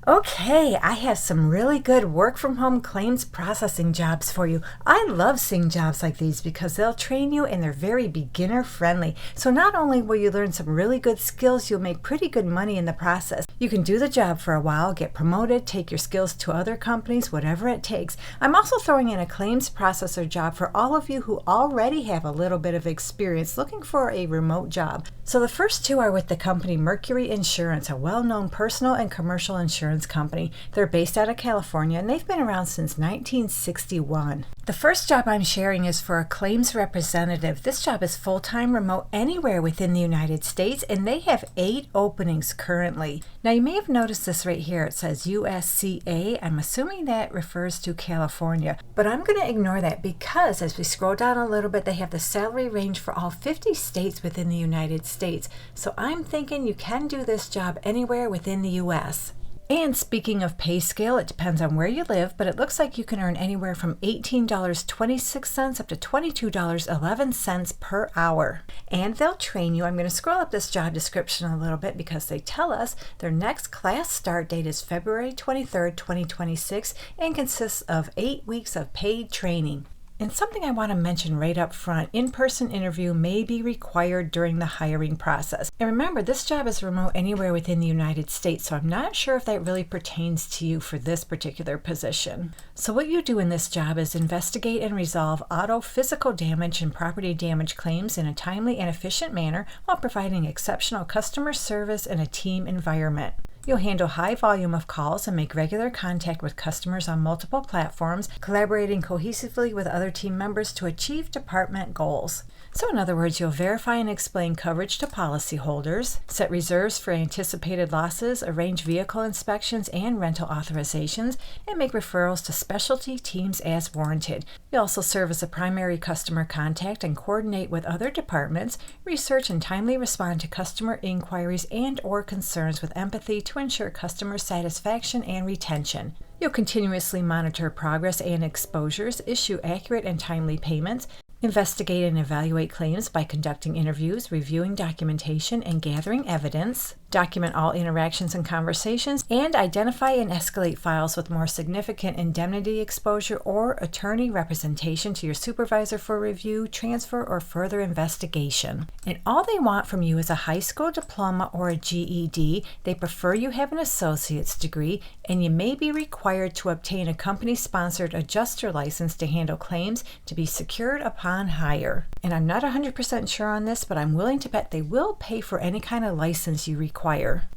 Okay, I have some really good work from home claims processing jobs for you. I love seeing jobs like these because they'll train you and they're very beginner friendly. So not only will you learn some really good skills, you'll make pretty good money in the process. You can do the job for a while, get promoted, take your skills to other companies, whatever it takes. I'm also throwing in a claims processor job for all of you who already have a little bit of experience looking for a remote job. So the first two are with the company Mercury Insurance, a well-known personal and commercial insurance company. They're based out of California and they've been around since 1961. The first job I'm sharing is for a claims representative. This job is full-time remote anywhere within the United States and they have 8 openings currently. Now you may have noticed this right here. It says USCA. I'm assuming that refers to California, but I'm going to ignore that because as we scroll down a little bit, they have the salary range for all 50 states within the United States. So I'm thinking you can do this job anywhere within the US. And speaking of pay scale, it depends on where you live, but it looks like you can earn anywhere from $18.26 up to $22.11 per hour. And they'll train you. I'm going to scroll up this job description a little bit because they tell us their next class start date is February 23rd, 2026 and consists of 8 weeks of paid training. And something I want to mention right up front, in-person interview may be required during the hiring process. And remember, this job is remote anywhere within the United States, so I'm not sure if that really pertains to you for this particular position. So what you do in this job is investigate and resolve auto physical damage and property damage claims in a timely and efficient manner while providing exceptional customer service in a team environment. You'll handle high volume of calls and make regular contact with customers on multiple platforms, collaborating cohesively with other team members to achieve department goals. So in other words, you'll verify and explain coverage to policyholders, set reserves for anticipated losses, arrange vehicle inspections and rental authorizations, and make referrals to specialty teams as warranted. You also serve as a primary customer contact and coordinate with other departments, research and timely respond to customer inquiries and/or concerns with empathy to ensure customer satisfaction and retention. You'll continuously monitor progress and exposures, issue accurate and timely payments, investigate and evaluate claims by conducting interviews, reviewing documentation, and gathering evidence, document all interactions and conversations, and identify and escalate files with more significant indemnity exposure or attorney representation to your supervisor for review, transfer, or further investigation. And all they want from you is a high school diploma or a GED. They prefer you have an associate's degree, and you may be required to obtain a company-sponsored adjuster license to handle claims to be secured upon hire. And I'm not 100% sure on this, but I'm willing to bet they will pay for any kind of license you require.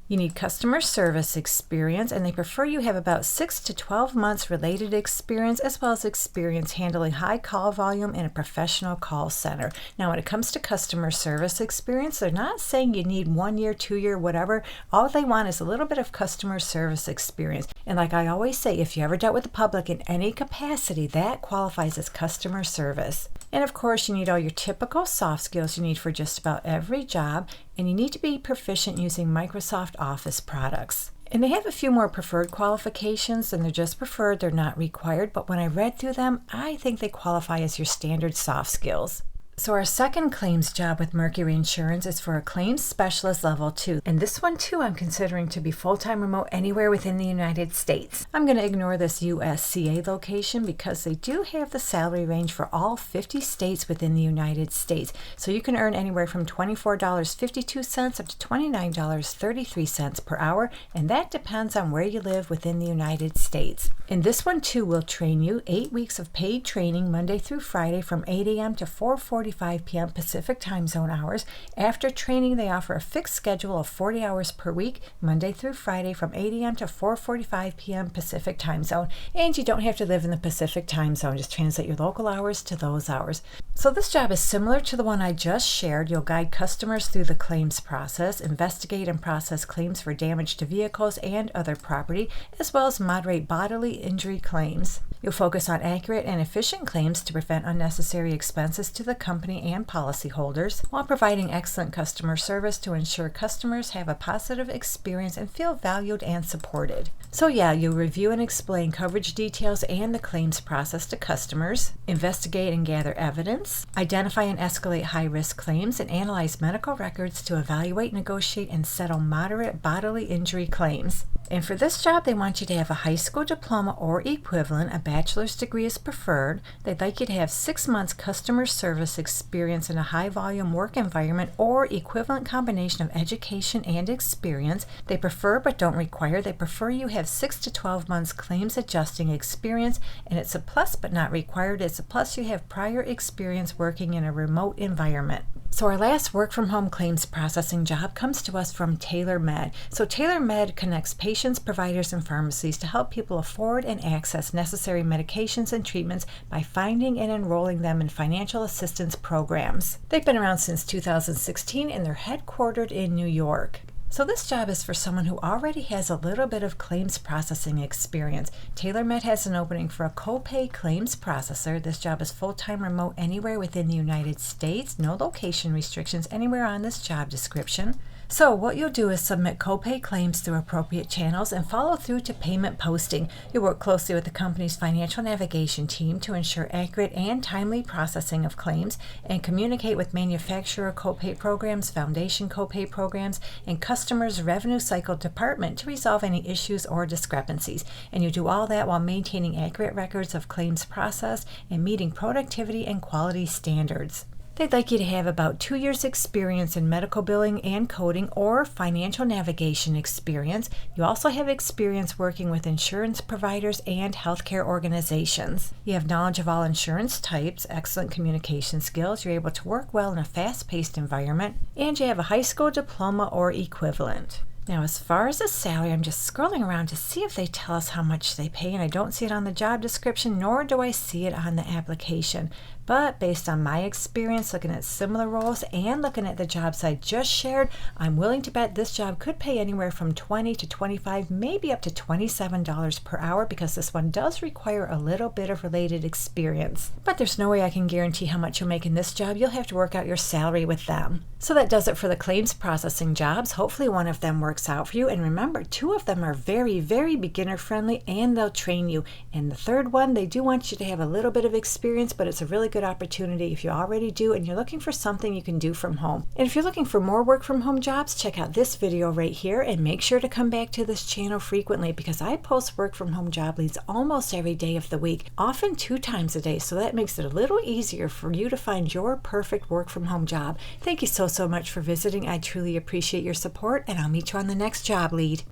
You need customer service experience, and they prefer you have about 6 to 12 months related experience, as well as experience handling high call volume in a professional call center. Now, when it comes to customer service experience, they're not saying you need 1 year, 2 year, whatever. All they want is a little bit of customer service experience. And like I always say, if you ever dealt with the public in any capacity, that qualifies as customer service. And of course, you need all your typical soft skills you need for just about every job, and you need to be proficient using Microsoft Office products. And they have a few more preferred qualifications, and they're just preferred, they're not required, but when I read through them, I think they qualify as your standard soft skills. So our second claims job with Mercury Insurance is for a claims specialist level 2. And this one too I'm considering to be full-time remote anywhere within the United States. I'm going to ignore this USCA location because they do have the salary range for all 50 states within the United States. So you can earn anywhere from $24.52 up to $29.33 per hour, and that depends on where you live within the United States. And this one too will train you 8 weeks of paid training Monday through Friday from 8 a.m. to 4:45 p.m. Pacific time zone hours. After training, they offer a fixed schedule of 40 hours per week, Monday through Friday from 8 a.m. to 4:45 p.m. Pacific time zone. And you don't have to live in the Pacific time zone. Just translate your local hours to those hours. So this job is similar to the one I just shared. You'll guide customers through the claims process, investigate and process claims for damage to vehicles and other property, as well as moderate bodily injury claims. You'll focus on accurate and efficient claims to prevent unnecessary expenses to the company and policyholders, while providing excellent customer service to ensure customers have a positive experience and feel valued and supported. So yeah, you'll review and explain coverage details and the claims process to customers, investigate and gather evidence, identify and escalate high-risk claims, and analyze medical records to evaluate, negotiate, and settle moderate bodily injury claims. And for this job, they want you to have a high school diploma or equivalent. A bachelor's degree is preferred. They'd like you to have 6 months customer service experience in a high-volume work environment or equivalent combination of education and experience. They prefer but don't require. They prefer you have 6 to 12 months claims adjusting experience, and it's a plus but not required. It's a plus you have prior experience working in a remote environment. So our last work-from-home claims processing job comes to us from TaylorMed. So TaylorMed connects patients, providers, and pharmacies to help people afford and access necessary medications and treatments by finding and enrolling them in financial assistance programs. They've been around since 2016 and they're headquartered in New York. So this job is for someone who already has a little bit of claims processing experience. TaylorMed has an opening for a copay claims processor. This job is full-time remote anywhere within the United States. No location restrictions anywhere on this job description. So what you'll do is submit copay claims through appropriate channels and follow through to payment posting. You'll work closely with the company's financial navigation team to ensure accurate and timely processing of claims and communicate with manufacturer copay programs, foundation copay programs, and customers' revenue cycle department to resolve any issues or discrepancies. And you do all that while maintaining accurate records of claims processed and meeting productivity and quality standards. They'd like you to have about 2 years experience in medical billing and coding or financial navigation experience. You also have experience working with insurance providers and healthcare organizations. You have knowledge of all insurance types, excellent communication skills, you're able to work well in a fast-paced environment, and you have a high school diploma or equivalent. Now, as far as the salary, I'm just scrolling around to see if they tell us how much they pay, and I don't see it on the job description, nor do I see it on the application. But based on my experience looking at similar roles and looking at the jobs I just shared, I'm willing to bet this job could pay anywhere from $20 to $25, maybe up to $27 per hour, because this one does require a little bit of related experience. But there's no way I can guarantee how much you'll make in this job. You'll have to work out your salary with them. So that does it for the claims processing jobs. Hopefully one of them works out for you. And remember, 2 of them are very, very beginner friendly and they'll train you. And the third one, they do want you to have a little bit of experience, but it's a really good opportunity if you already do and you're looking for something you can do from home. And if you're looking for more work from home jobs, check out this video right here and make sure to come back to this channel frequently, because I post work from home job leads almost every day of the week, often 2 times a day. So that makes it a little easier for you to find your perfect work from home job. Thank you so much for visiting. I truly appreciate your support, and I'll meet you on the next job lead.